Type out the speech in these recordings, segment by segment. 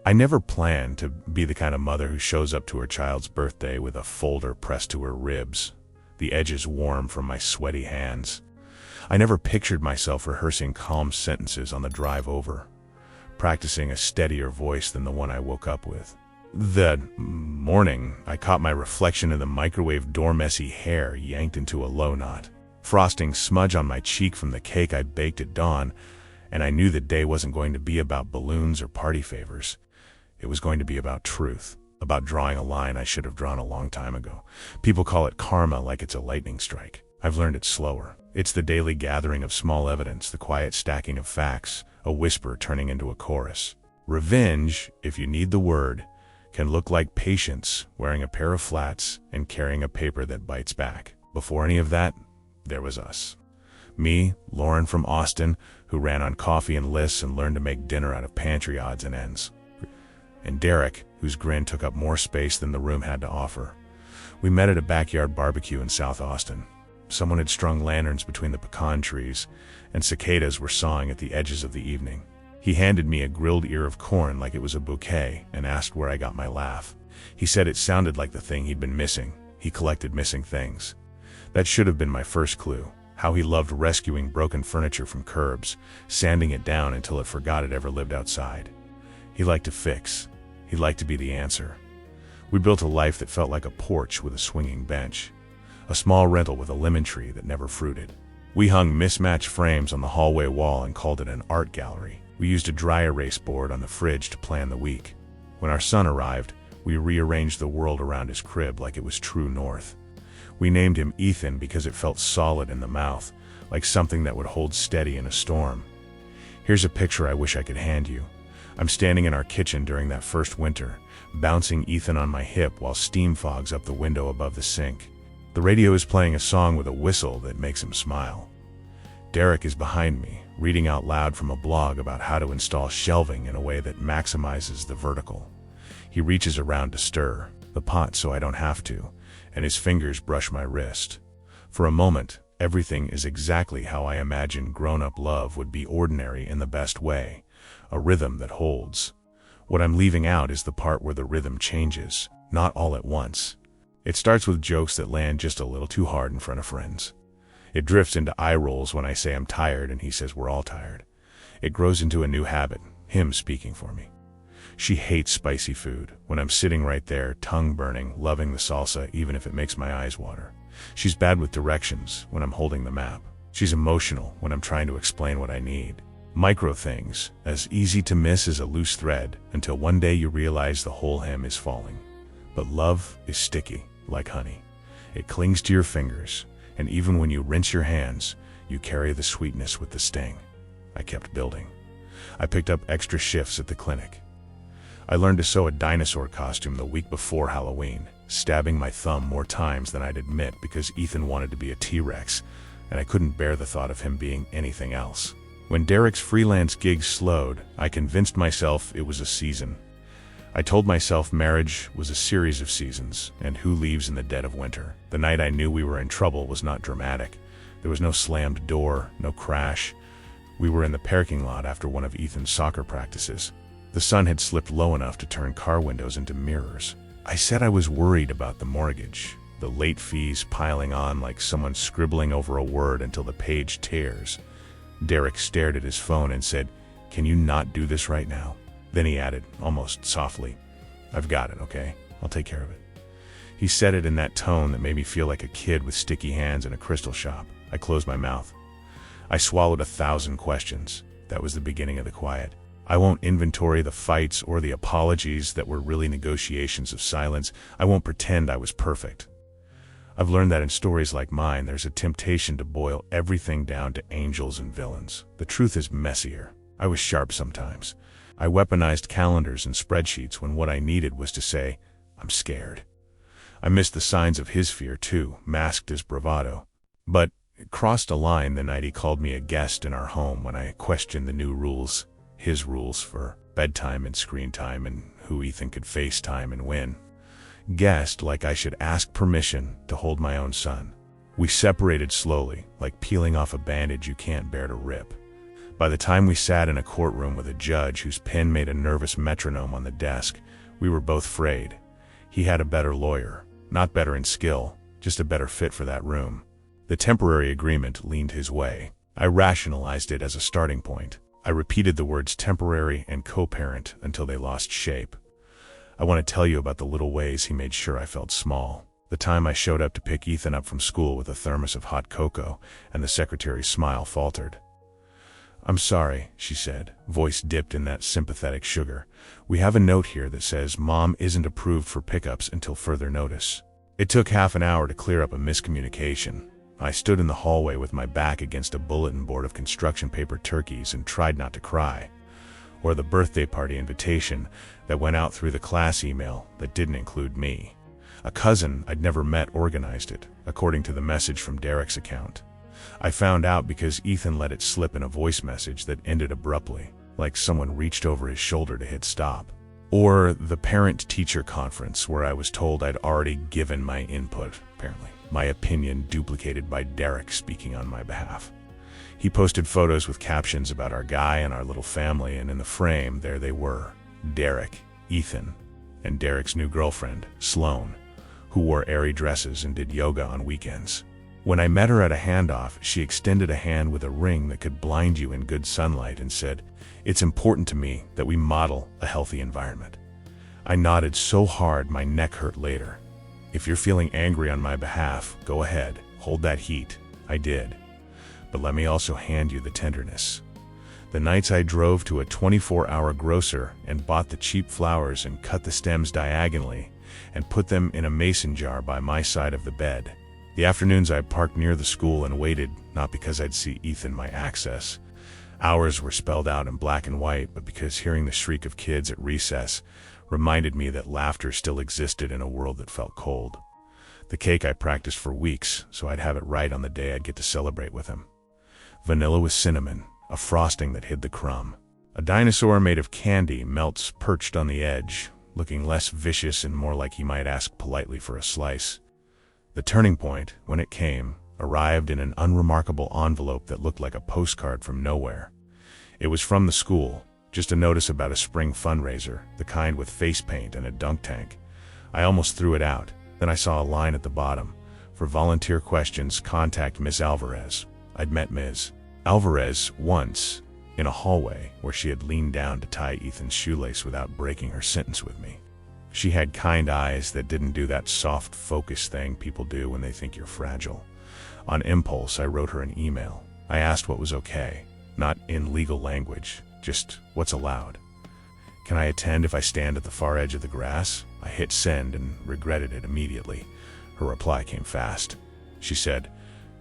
I never planned to be the kind of mother who shows up to her child's birthday with a folder pressed to her ribs, the edges warm from my sweaty hands. I never pictured myself rehearsing calm sentences on the drive over, practicing a steadier voice than the one I woke up with. That morning, I caught my reflection in the microwave door, messy hair yanked into a low knot, frosting smudge on my cheek from the cake I baked at dawn, and I knew the day wasn't going to be about balloons or party favors. It was going to be about truth, about drawing a line I should have drawn a long time ago. People call it karma like it's a lightning strike. I've learned it's slower. It's the daily gathering of small evidence, the quiet stacking of facts, a whisper turning into a chorus. Revenge, if you need the word, can look like patience, wearing a pair of flats and carrying a paper that bites back. Before any of that, there was us. Me, Lauren from Austin, who ran on coffee and lists and learned to make dinner out of pantry odds and ends. And Derek, whose grin took up more space than the room had to offer. We met at a backyard barbecue in South Austin. Someone had strung lanterns between the pecan trees, and cicadas were sawing at the edges of the evening. He handed me a grilled ear of corn like it was a bouquet and asked where I got my laugh. He said it sounded like the thing he'd been missing. He collected missing things. That should have been my first clue. How he loved rescuing broken furniture from curbs, sanding it down until it forgot it ever lived outside. He liked to fix. He liked to be the answer. We built a life that felt like a porch with a swinging bench, a small rental with a lemon tree that never fruited. We hung mismatched frames on the hallway wall and called it an art gallery. We used a dry erase board on the fridge to plan the week. When our son arrived, we rearranged the world around his crib like it was true north. We named him Ethan because it felt solid in the mouth, like something that would hold steady in a storm. Here's a picture I wish I could hand you. I'm standing in our kitchen during that first winter, bouncing Ethan on my hip while steam fogs up the window above the sink. The radio is playing a song with a whistle that makes him smile. Derek is behind me, reading out loud from a blog about how to install shelving in a way that maximizes the vertical. He reaches around to stir the pot so I don't have to, and his fingers brush my wrist. For a moment, everything is exactly how I imagined grown-up love would be, ordinary in the best way, a rhythm that holds. What I'm leaving out is the part where the rhythm changes, not all at once. It starts with jokes that land just a little too hard in front of friends. It drifts into eye rolls when I say I'm tired and he says we're all tired. It grows into a new habit, him speaking for me. She hates spicy food. When I'm sitting right there, tongue burning, loving the salsa even if it makes my eyes water. She's bad with directions when I'm holding the map. She's emotional when I'm trying to explain what I need. Micro things, as easy to miss as a loose thread, until one day you realize the whole hem is falling. But love is sticky, like honey. It clings to your fingers, and even when you rinse your hands, you carry the sweetness with the sting. I kept building. I picked up extra shifts at the clinic. I learned to sew a dinosaur costume the week before Halloween, stabbing my thumb more times than I'd admit because Ethan wanted to be a T-Rex, and I couldn't bear the thought of him being anything else. When Derek's freelance gigs slowed, I convinced myself it was a season. I told myself marriage was a series of seasons, and who leaves in the dead of winter? The night I knew we were in trouble was not dramatic. There was no slammed door, no crash. We were in the parking lot after one of Ethan's soccer practices. The sun had slipped low enough to turn car windows into mirrors. I said I was worried about the mortgage, the late fees piling on like someone scribbling over a word until the page tears. Derek stared at his phone and said, "Can you not do this right now?" Then he added, almost softly, "I've got it, okay? I'll take care of it." He said it in that tone that made me feel like a kid with sticky hands in a crystal shop. I closed my mouth. I swallowed 1,000 questions. That was the beginning of the quiet. I won't inventory the fights or the apologies that were really negotiations of silence. I won't pretend I was perfect. I've learned that in stories like mine, there's a temptation to boil everything down to angels and villains. The truth is messier. I was sharp sometimes. I weaponized calendars and spreadsheets when what I needed was to say, "I'm scared." I missed the signs of his fear too, masked as bravado. But it crossed a line the night he called me a guest in our home when I questioned the new rules, his rules for bedtime and screen time and who Ethan could FaceTime and when. Guest like I should ask permission to hold my own son. We separated slowly, like peeling off a bandage you can't bear to rip. By the time we sat in a courtroom with a judge whose pen made a nervous metronome on the desk, we were both frayed. He had a better lawyer, not better in skill, just a better fit for that room. The temporary agreement leaned his way. I rationalized it as a starting point. I repeated the words temporary and co-parent until they lost shape. I want to tell you about the little ways he made sure I felt small. The time I showed up to pick Ethan up from school with a thermos of hot cocoa, and the secretary's smile faltered. "I'm sorry," she said, voice dipped in that sympathetic sugar. "We have a note here that says Mom isn't approved for pickups until further notice." It took half an hour to clear up a miscommunication. I stood in the hallway with my back against a bulletin board of construction paper turkeys and tried not to cry. Or the birthday party invitation that went out through the class email that didn't include me. A cousin I'd never met organized it, according to the message from Derek's account. I found out because Ethan let it slip in a voice message that ended abruptly, like someone reached over his shoulder to hit stop. Or the parent-teacher conference where I was told I'd already given my input, apparently. My opinion duplicated by Derek speaking on my behalf. He posted photos with captions about our guy and our little family, and in the frame, there they were. Derek, Ethan, and Derek's new girlfriend, Sloane, who wore airy dresses and did yoga on weekends. When I met her at a handoff, she extended a hand with a ring that could blind you in good sunlight and said, "It's important to me that we model a healthy environment." I nodded so hard my neck hurt later. "If you're feeling angry on my behalf, go ahead, hold that heat." I did. But let me also hand you the tenderness. The nights I drove to a 24-hour grocer and bought the cheap flowers and cut the stems diagonally and put them in a mason jar by my side of the bed. The afternoons I parked near the school and waited, not because I'd see Ethan my access. Hours were spelled out in black and white, but because hearing the shriek of kids at recess reminded me that laughter still existed in a world that felt cold. The cake I practiced for weeks, so I'd have it right on the day I'd get to celebrate with him. Vanilla with cinnamon, a frosting that hid the crumb. A dinosaur made of candy melts perched on the edge, looking less vicious and more like he might ask politely for a slice. The turning point, when it came, arrived in an unremarkable envelope that looked like a postcard from nowhere. It was from the school, just a notice about a spring fundraiser, the kind with face paint and a dunk tank. I almost threw it out. Then I saw a line at the bottom. "For volunteer questions, contact Miss Alvarez." I'd met Ms. Alvarez once, in a hallway where she had leaned down to tie Ethan's shoelace without breaking her sentence with me. She had kind eyes that didn't do that soft focus thing people do when they think you're fragile. On impulse, I wrote her an email. I asked what was okay, not in legal language, just what's allowed. "Can I attend if I stand at the far edge of the grass?" I hit send and regretted it immediately. Her reply came fast. She said,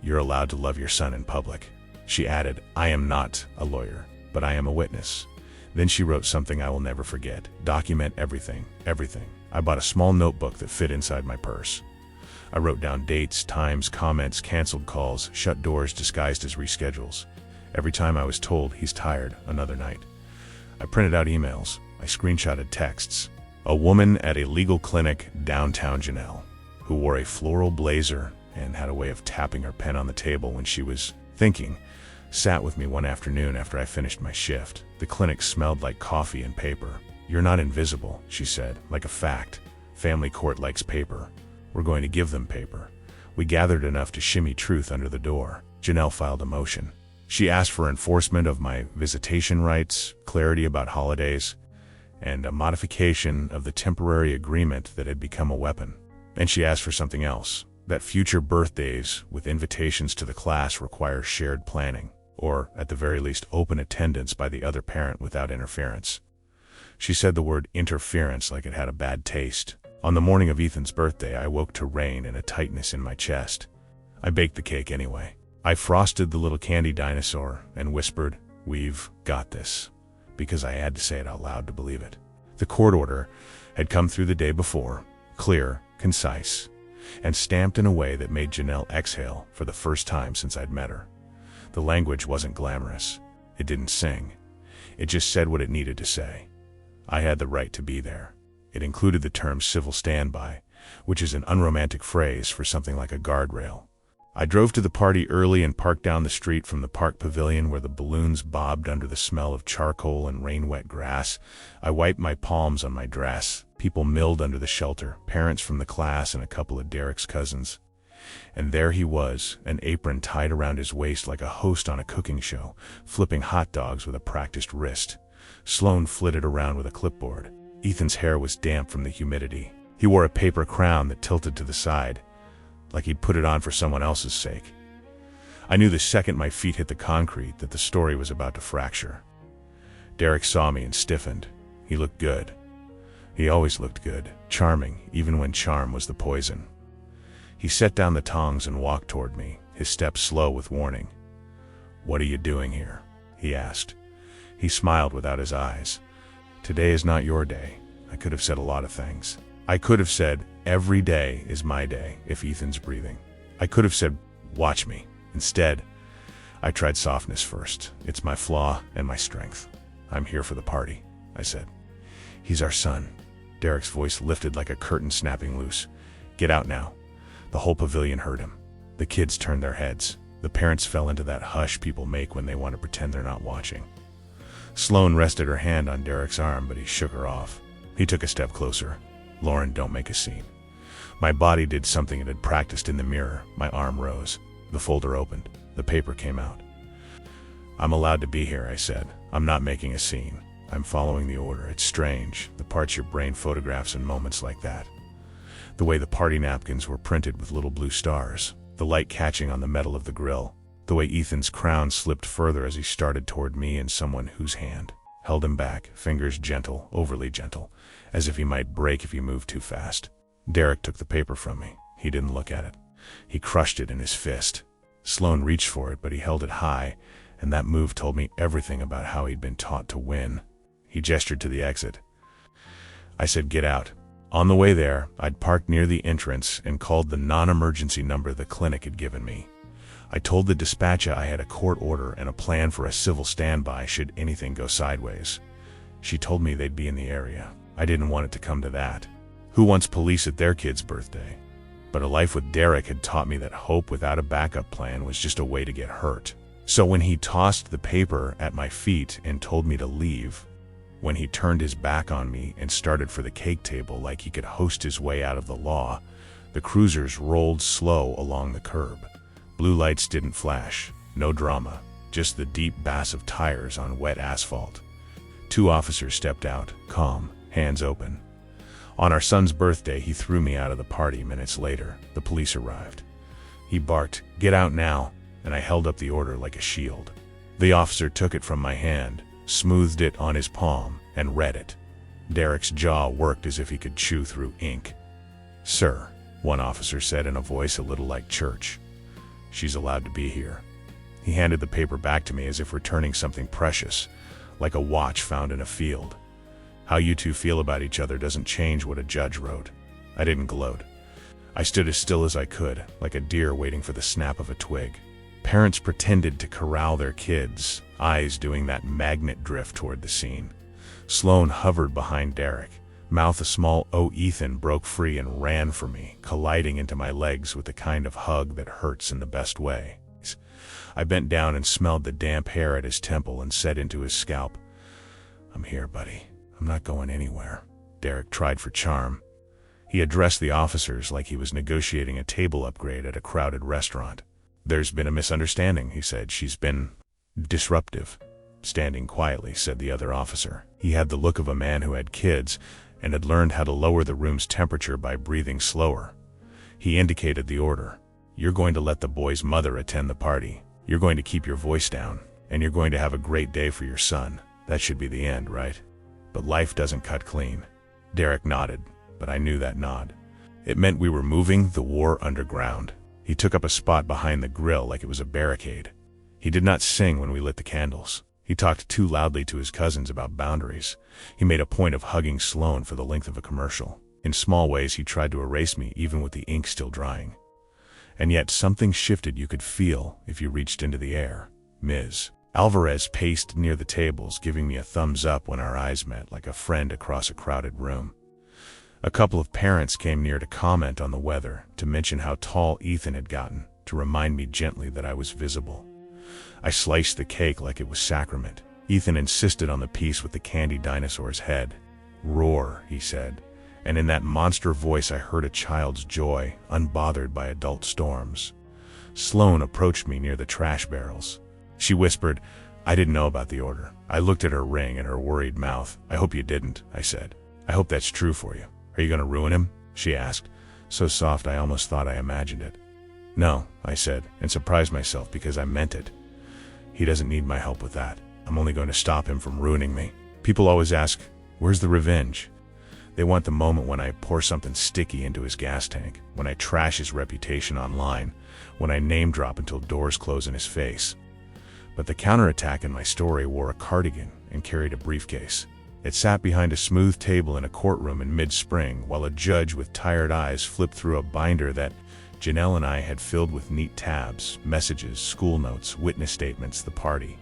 "You're allowed to love your son in public." She added, "I am not a lawyer, but I am a witness." Then she wrote something I will never forget. "Document everything, everything." I bought a small notebook that fit inside my purse. I wrote down dates, times, comments, canceled calls, shut doors disguised as reschedules. Every time I was told, "He's tired, another night." I printed out emails. I screenshotted texts. A woman at a legal clinic downtown Janelle, who wore a floral blazer and had a way of tapping her pen on the table when she was thinking, sat with me one afternoon after I finished my shift. The clinic smelled like coffee and paper. "You're not invisible," she said, like a fact. "Family court likes paper. We're going to give them paper." We gathered enough to shimmy truth under the door. Janelle filed a motion. She asked for enforcement of my visitation rights, clarity about holidays, and a modification of the temporary agreement that had become a weapon. And she asked for something else, that future birthdays with invitations to the class require shared planning, or at the very least open attendance by the other parent without interference. She said the word interference like it had a bad taste. On the morning of Ethan's birthday, I woke to rain and a tightness in my chest. I baked the cake anyway. I frosted the little candy dinosaur and whispered, "We've got this," because I had to say it out loud to believe it. The court order had come through the day before, clear, concise, and stamped in a way that made Janelle exhale for the first time since I'd met her. The language wasn't glamorous. It didn't sing. It just said what it needed to say. I had the right to be there. It included the term civil standby, which is an unromantic phrase for something like a guardrail. I drove to the party early and parked down the street from the park pavilion where the balloons bobbed under the smell of charcoal and rain-wet grass. I wiped my palms on my dress. People milled under the shelter, parents from the class and a couple of Derek's cousins. And there he was, an apron tied around his waist like a host on a cooking show, flipping hot dogs with a practiced wrist. Sloan flitted around with a clipboard. Ethan's hair was damp from the humidity. He wore a paper crown that tilted to the side, like he'd put it on for someone else's sake. I knew the second my feet hit the concrete that the story was about to fracture. Derek saw me and stiffened. He looked good. He always looked good, charming, even when charm was the poison. He set down the tongs and walked toward me, his step slow with warning. "What are you doing here?" he asked. He smiled without his eyes. "Today is not your day." I could have said a lot of things. I could have said, "Every day is my day if Ethan's breathing." I could have said, "Watch me." Instead, I tried softness first. "It's my flaw and my strength. I'm here for the party," I said. "He's our son." Derek's voice lifted like a curtain snapping loose. "Get out now." The whole pavilion heard him. The kids turned their heads. The parents fell into that hush people make when they want to pretend they're not watching. Sloan rested her hand on Derek's arm, but he shook her off. He took a step closer. "Lauren, don't make a scene." My body did something it had practiced in the mirror. My arm rose. The folder opened. The paper came out. "I'm allowed to be here," I said. "I'm not making a scene. I'm following the order. It's strange, the parts your brain photographs in moments like that. The way the party napkins were printed with little blue stars, the light catching on the metal of the grill, the way Ethan's crown slipped further as he started toward me and someone whose hand held him back, fingers gentle, overly gentle, as if he might break if he moved too fast. Derek took the paper from me. He didn't look at it. He crushed it in his fist. Sloan reached for it, but he held it high, and that move told me everything about how he'd been taught to win. He gestured to the exit. I said, "Get out." On the way there, I'd parked near the entrance and called the non-emergency number the clinic had given me. I told the dispatcher I had a court order and a plan for a civil standby should anything go sideways. She told me they'd be in the area. I didn't want it to come to that. Who wants police at their kid's birthday? But a life with Derek had taught me that hope without a backup plan was just a way to get hurt. So when he tossed the paper at my feet and told me to leave, when he turned his back on me and started for the cake table like he could host his way out of the law, the cruisers rolled slow along the curb. Blue lights didn't flash, no drama, just the deep bass of tires on wet asphalt. 2 officers stepped out, calm, hands open. On our son's birthday, he threw me out of the party. Minutes later, the police arrived. He barked, "Get out now," and I held up the order like a shield. The officer took it from my hand, smoothed it on his palm, and read it. Derek's jaw worked as if he could chew through ink. "Sir," one officer said in a voice a little like church, "she's allowed to be here." He handed the paper back to me as if returning something precious, like a watch found in a field. How you two feel about each other doesn't change what a judge wrote. I didn't gloat. I stood as still as I could, like a deer waiting for the snap of a twig. Parents pretended to corral their kids, eyes doing that magnet drift toward the scene. Sloan hovered behind Derek. Mouth a small "Oh, Ethan" broke free and ran for me, colliding into my legs with the kind of hug that hurts in the best way. I bent down and smelled the damp hair at his temple and said into his scalp, "I'm here, buddy. I'm not going anywhere." Derek tried for charm. He addressed the officers like he was negotiating a table upgrade at a crowded restaurant. "There's been a misunderstanding," he said. "She's been disruptive." "Standing quietly," said the other officer. He had the look of a man who had kids and had learned how to lower the room's temperature by breathing slower. He indicated the order. "You're going to let the boy's mother attend the party. You're going to keep your voice down, and you're going to have a great day for your son. That should be the end, right? But life doesn't cut clean." Derek nodded, but I knew that nod. It meant we were moving the war underground. He took up a spot behind the grill like it was a barricade. He did not sing when we lit the candles. He talked too loudly to his cousins about boundaries. He made a point of hugging Sloan for the length of a commercial. In small ways, he tried to erase me, even with the ink still drying. And yet something shifted you could feel if you reached into the air. Ms. Alvarez paced near the tables, giving me a thumbs up when our eyes met, like a friend across a crowded room. A couple of parents came near to comment on the weather, to mention how tall Ethan had gotten. to remind me gently that I was visible. I sliced the cake like it was sacrament. Ethan insisted on the piece with the candy dinosaur's head. "Roar," he said, and in that monster voice I heard a child's joy, unbothered by adult storms. Sloane approached me near the trash barrels. She whispered, "I didn't know about the order." I looked at her ring and her worried mouth. "I hope you didn't," I said. "I hope that's true for you. Are you going to ruin him?" she asked, so soft I almost thought I imagined it. "No," I said, and surprised myself because I meant it. "He doesn't need my help with that. I'm only going to stop him from ruining me." People always ask, "Where's the revenge?" They want the moment when I pour something sticky into his gas tank, when I trash his reputation online, when I name drop until doors close in his face. But the counterattack in my story wore a cardigan and carried a briefcase. It sat behind a smooth table in a courtroom in mid-spring while a judge with tired eyes flipped through a binder that Janelle and I had filled with neat tabs, messages, school notes, witness statements, the party.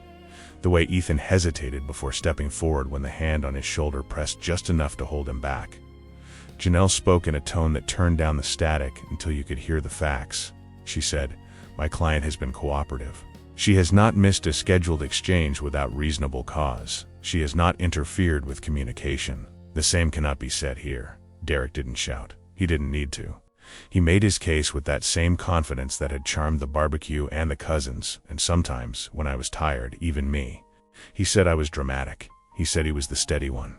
The way Ethan hesitated before stepping forward when the hand on his shoulder pressed just enough to hold him back. Janelle spoke in a tone that turned down the static until you could hear the facts. She said, "My client has been cooperative. She has not missed a scheduled exchange without reasonable cause. She has not interfered with communication. The same cannot be said here." Derek didn't shout. He didn't need to. He made his case with that same confidence that had charmed the barbecue and the cousins, and sometimes, when I was tired, even me. He said I was dramatic. He said he was the steady one.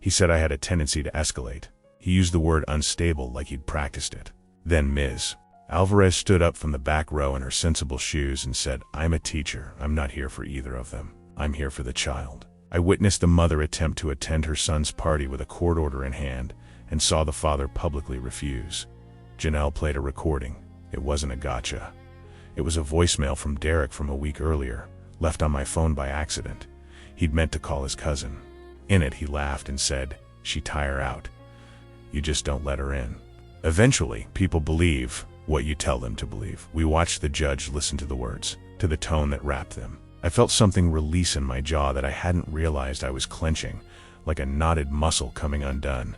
He said I had a tendency to escalate. He used the word unstable like he'd practiced it. Then Ms. Alvarez stood up from the back row in her sensible shoes and said, "I'm a teacher. I'm not here for either of them. I'm here for the child." I witnessed the mother attempt to attend her son's party with a court order in hand and saw the father publicly refuse. Janelle played a recording. It wasn't a gotcha. It was a voicemail from Derek from a week earlier, left on my phone by accident. He'd meant to call his cousin. In it, he laughed and said, "She tire out. You just don't let her in." Eventually, people believe what you tell them to believe. We watched the judge listen to the words, to the tone that wrapped them. I felt something release in my jaw that I hadn't realized I was clenching, like a knotted muscle coming undone.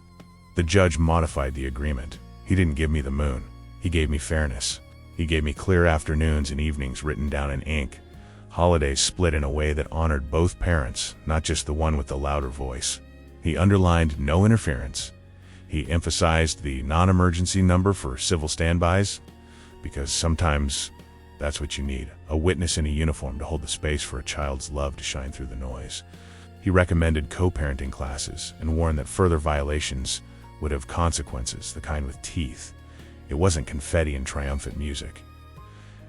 The judge modified the agreement. He didn't give me the moon. He gave me fairness. He gave me clear afternoons and evenings written down in ink. Holidays split in a way that honored both parents, not just the one with the louder voice. He underlined no interference. He emphasized the non-emergency number for civil standbys, because sometimes that's what you need, a witness in a uniform to hold the space for a child's love to shine through the noise. He recommended co-parenting classes and warned that further violations would have consequences, the kind with teeth. It wasn't confetti and triumphant music.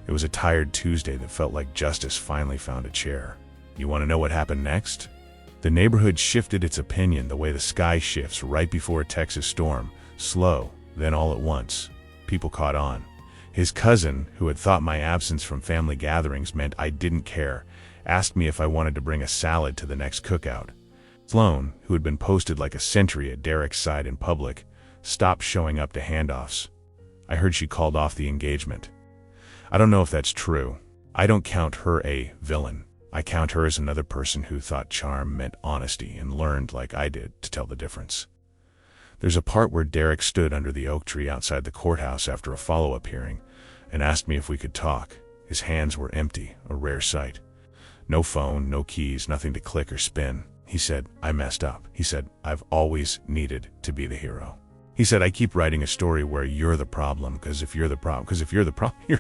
It was a tired Tuesday that felt like justice finally found a chair. You want to know what happened next? The neighborhood shifted its opinion the way the sky shifts right before a Texas storm, slow, then all at once. People caught on. His cousin, who had thought my absence from family gatherings meant I didn't care, asked me if I wanted to bring a salad to the next cookout. Sloane, who had been posted like a sentry at Derek's side in public, stopped showing up to handoffs. I heard she called off the engagement. I don't know if that's true. I don't count her a villain. I count her as another person who thought charm meant honesty and learned, like I did, to tell the difference. There's a part where Derek stood under the oak tree outside the courthouse after a follow-up hearing and asked me if we could talk. His hands were empty, a rare sight. No phone, no keys, nothing to click or spin. He said, "I messed up." He said, "I've always needed to be the hero." He said, "I keep writing a story where you're the problem, because if you're the problem, you're..."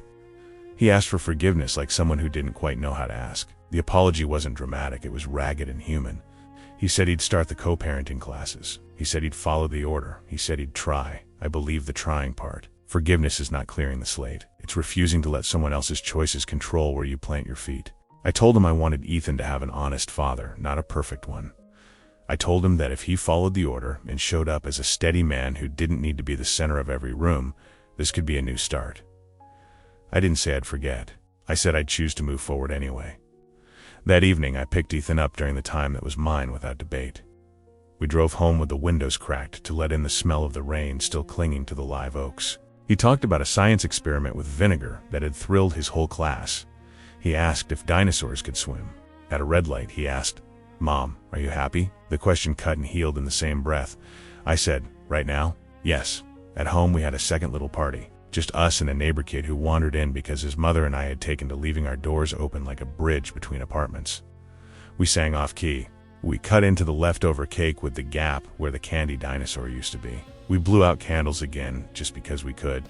He asked for forgiveness like someone who didn't quite know how to ask. The apology wasn't dramatic, it was ragged and human. He said he'd start the co-parenting classes. He said he'd follow the order. He said he'd try. I believe the trying part. Forgiveness is not clearing the slate. It's refusing to let someone else's choices control where you plant your feet. I told him I wanted Ethan to have an honest father, not a perfect one. I told him that if he followed the order and showed up as a steady man who didn't need to be the center of every room, this could be a new start. I didn't say I'd forget. I said I'd choose to move forward anyway. That evening, I picked Ethan up during the time that was mine without debate. We drove home with the windows cracked to let in the smell of the rain still clinging to the live oaks. He talked about a science experiment with vinegar that had thrilled his whole class. He asked if dinosaurs could swim. At a red light, he asked, "Mom, are you happy?" The question cut and healed in the same breath. I said, "Right now? Yes." At home, we had a second little party. Just us and a neighbor kid who wandered in because his mother and I had taken to leaving our doors open like a bridge between apartments. We sang off-key. We cut into the leftover cake with the gap where the candy dinosaur used to be. We blew out candles again just because we could.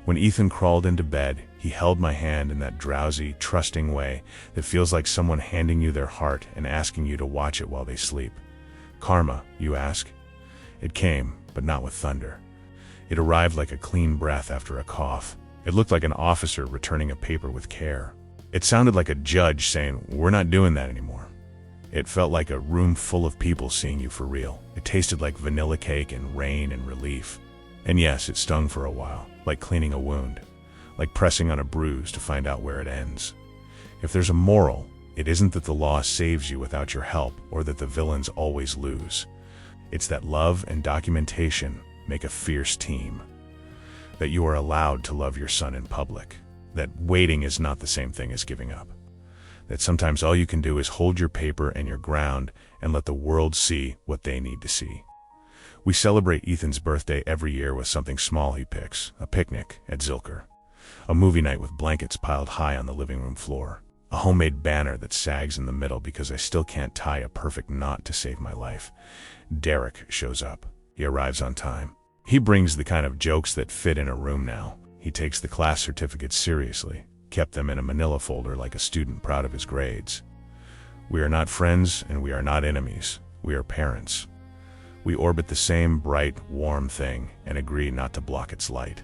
When Ethan crawled into bed, he held my hand in that drowsy, trusting way that feels like someone handing you their heart and asking you to watch it while they sleep. Karma, you ask? It came, but not with thunder. It arrived like a clean breath after a cough. It looked like an officer returning a paper with care. It sounded like a judge saying, "We're not doing that anymore." It felt like a room full of people seeing you for real. It tasted like vanilla cake and rain and relief. And yes, it stung for a while, like cleaning a wound, like pressing on a bruise to find out where it ends. If there's a moral, it isn't that the law saves you without your help or that the villains always lose. It's that love and documentation make a fierce team. That you are allowed to love your son in public. That waiting is not the same thing as giving up. That sometimes all you can do is hold your paper and your ground and let the world see what they need to see. We celebrate Ethan's birthday every year with something small he picks, a picnic at Zilker, a movie night with blankets piled high on the living room floor, a homemade banner that sags in the middle because I still can't tie a perfect knot to save my life. Derek shows up. He arrives on time. He brings the kind of jokes that fit in a room now. He takes the class certificates seriously, kept them in a manila folder like a student proud of his grades. We are not friends and we are not enemies. We are parents. We orbit the same bright, warm thing and agree not to block its light.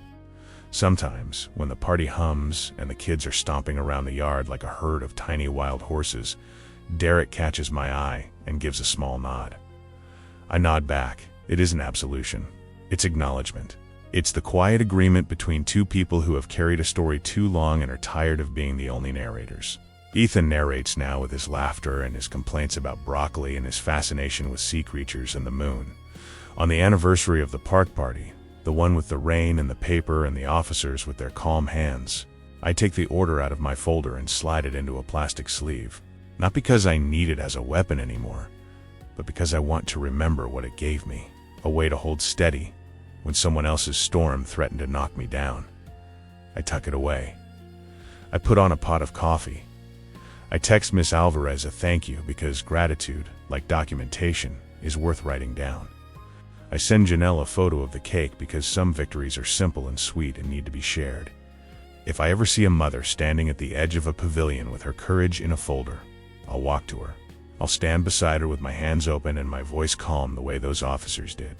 Sometimes, when the party hums and the kids are stomping around the yard like a herd of tiny wild horses, Derek catches my eye and gives a small nod. I nod back. It isn't absolution. It's acknowledgement. It's the quiet agreement between two people who have carried a story too long and are tired of being the only narrators. Ethan narrates now with his laughter and his complaints about broccoli and his fascination with sea creatures and the moon. On the anniversary of the park party, the one with the rain and the paper and the officers with their calm hands, I take the order out of my folder and slide it into a plastic sleeve. Not because I need it as a weapon anymore, but because I want to remember what it gave me, a way to hold steady when someone else's storm threatened to knock me down. I tuck it away. I put on a pot of coffee. I text Miss Alvarez a thank you because gratitude, like documentation, is worth writing down. I send Janelle a photo of the cake because some victories are simple and sweet and need to be shared. If I ever see a mother standing at the edge of a pavilion with her courage in a folder, I'll walk to her. I'll stand beside her with my hands open and my voice calm the way those officers did.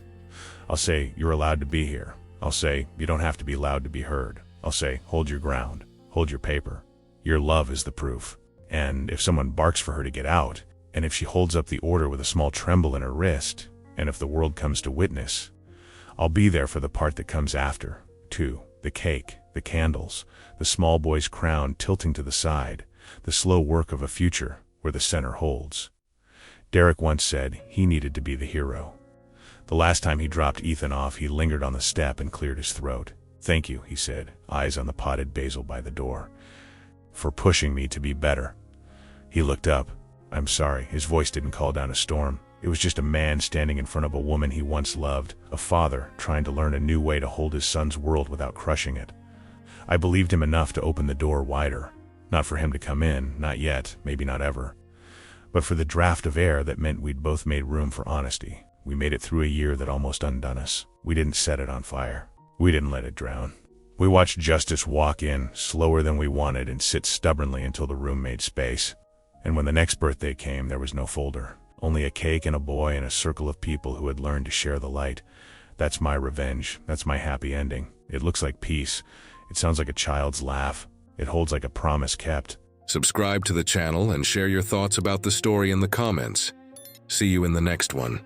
I'll say, "You're allowed to be here." I'll say, "You don't have to be loud to be heard." I'll say, "Hold your ground. Hold your paper. Your love is the proof." And if someone barks for her to get out, and if she holds up the order with a small tremble in her wrist, and if the world comes to witness, I'll be there for the part that comes after, too. The cake, the candles, the small boy's crown tilting to the side, the slow work of a future where the center holds. Derek once said he needed to be the hero. The last time he dropped Ethan off, he lingered on the step and cleared his throat. "Thank you," he said, eyes on the potted basil by the door, "for pushing me to be better." He looked up. "I'm sorry." His voice didn't call down a storm. It was just a man standing in front of a woman he once loved, a father trying to learn a new way to hold his son's world without crushing it. I believed him enough to open the door wider. Not for him to come in, not yet, maybe not ever. But for the draft of air that meant we'd both made room for honesty. We made it through a year that almost undone us. We didn't set it on fire. We didn't let it drown. We watched justice walk in, slower than we wanted, and sit stubbornly until the room made space. And when the next birthday came, there was no folder. Only a cake and a boy and a circle of people who had learned to share the light. That's my revenge. That's my happy ending. It looks like peace. It sounds like a child's laugh. It holds like a promise kept. Subscribe to the channel and share your thoughts about the story in the comments. See you in the next one.